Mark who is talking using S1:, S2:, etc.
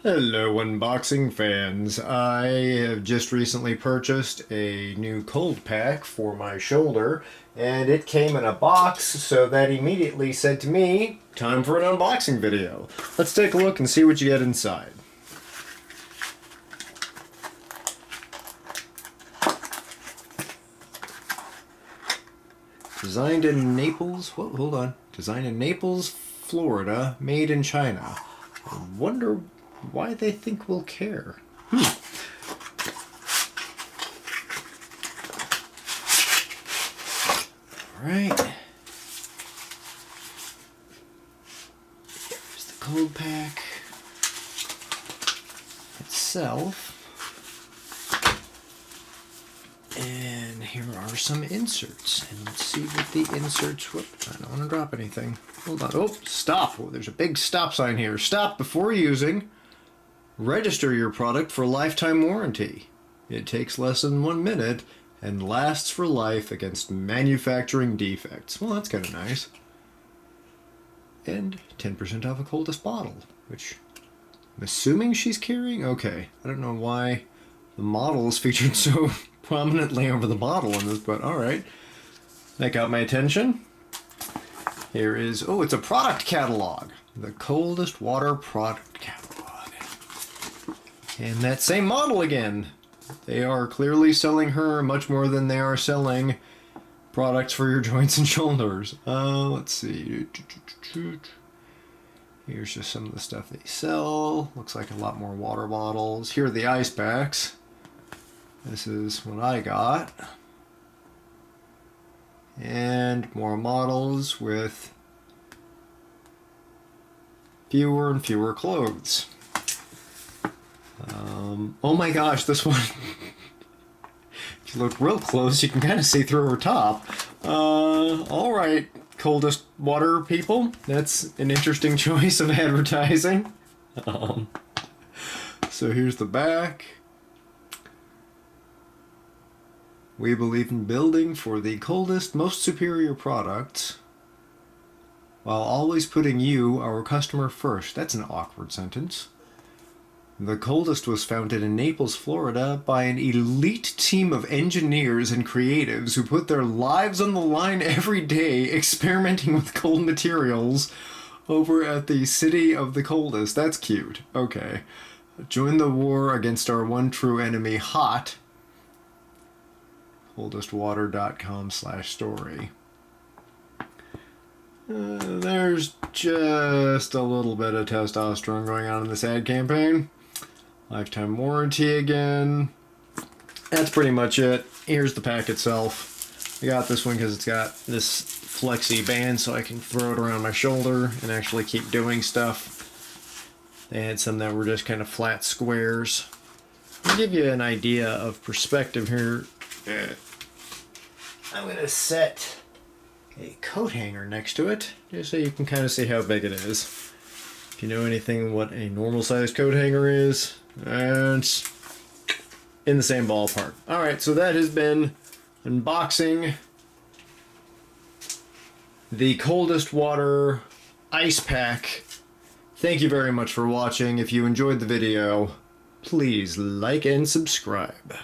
S1: Hello, unboxing fans. I have just recently purchased a new cold pack for my shoulder, and it came in a box, so that immediately said to me, time for an unboxing video. Let's take a look and see what you get inside. Designed in Naples, whoa, hold on. Designed in Naples, Florida, made in China. I wonder why they think we'll care. Alright. Here's the cold pack itself. And here are some inserts. And let's see what the inserts... Whoop, I don't want to drop anything. Hold on. Oh, stop. Oh, there's a big stop sign here. Stop before using. Register your product for lifetime warranty. It takes less than 1 minute and lasts for life against manufacturing defects. Well, that's kind of nice. And 10% off a coldest bottle, which I'm assuming she's carrying? Okay. I don't know why the model is featured so prominently over the bottle in this, but alright. That got my attention. Here is, oh, it's a product catalog. The Coldest Water product catalog. And that same model again. They are clearly selling her much more than they are selling products for your joints and shoulders. Let's see. Here's just some of the stuff they sell. Looks like a lot more water bottles. Here are the ice packs. This is what I got. And more models with fewer and fewer clothes. Oh my gosh, this one, if you look real close, you can kind of see through her top. Alright, coldest water people. That's an interesting choice of advertising. So here's the back. We believe in building for the coldest, most superior products, while always putting you, our customer, first. That's an awkward sentence. The Coldest was founded in Naples, Florida by an elite team of engineers and creatives who put their lives on the line every day experimenting with cold materials over at the City of the Coldest. That's cute. Okay. Join the war against our one true enemy, hot. coldestwater.com/story. There's just a little bit of testosterone going on in this ad campaign. Lifetime warranty again. That's pretty much it. Here's the pack itself. I got this one because it's got this flexi band so I can throw it around my shoulder and actually keep doing stuff. They had some that were just kind of flat squares. To give you an idea of perspective here, I'm going to set a coat hanger next to it just so you can kind of see how big it is. If you know anything what a normal sized coat hanger is, it's in the same ballpark. Alright, so that has been unboxing the Coldest Water ice pack. Thank you very much for watching. If you enjoyed the video, please like and subscribe.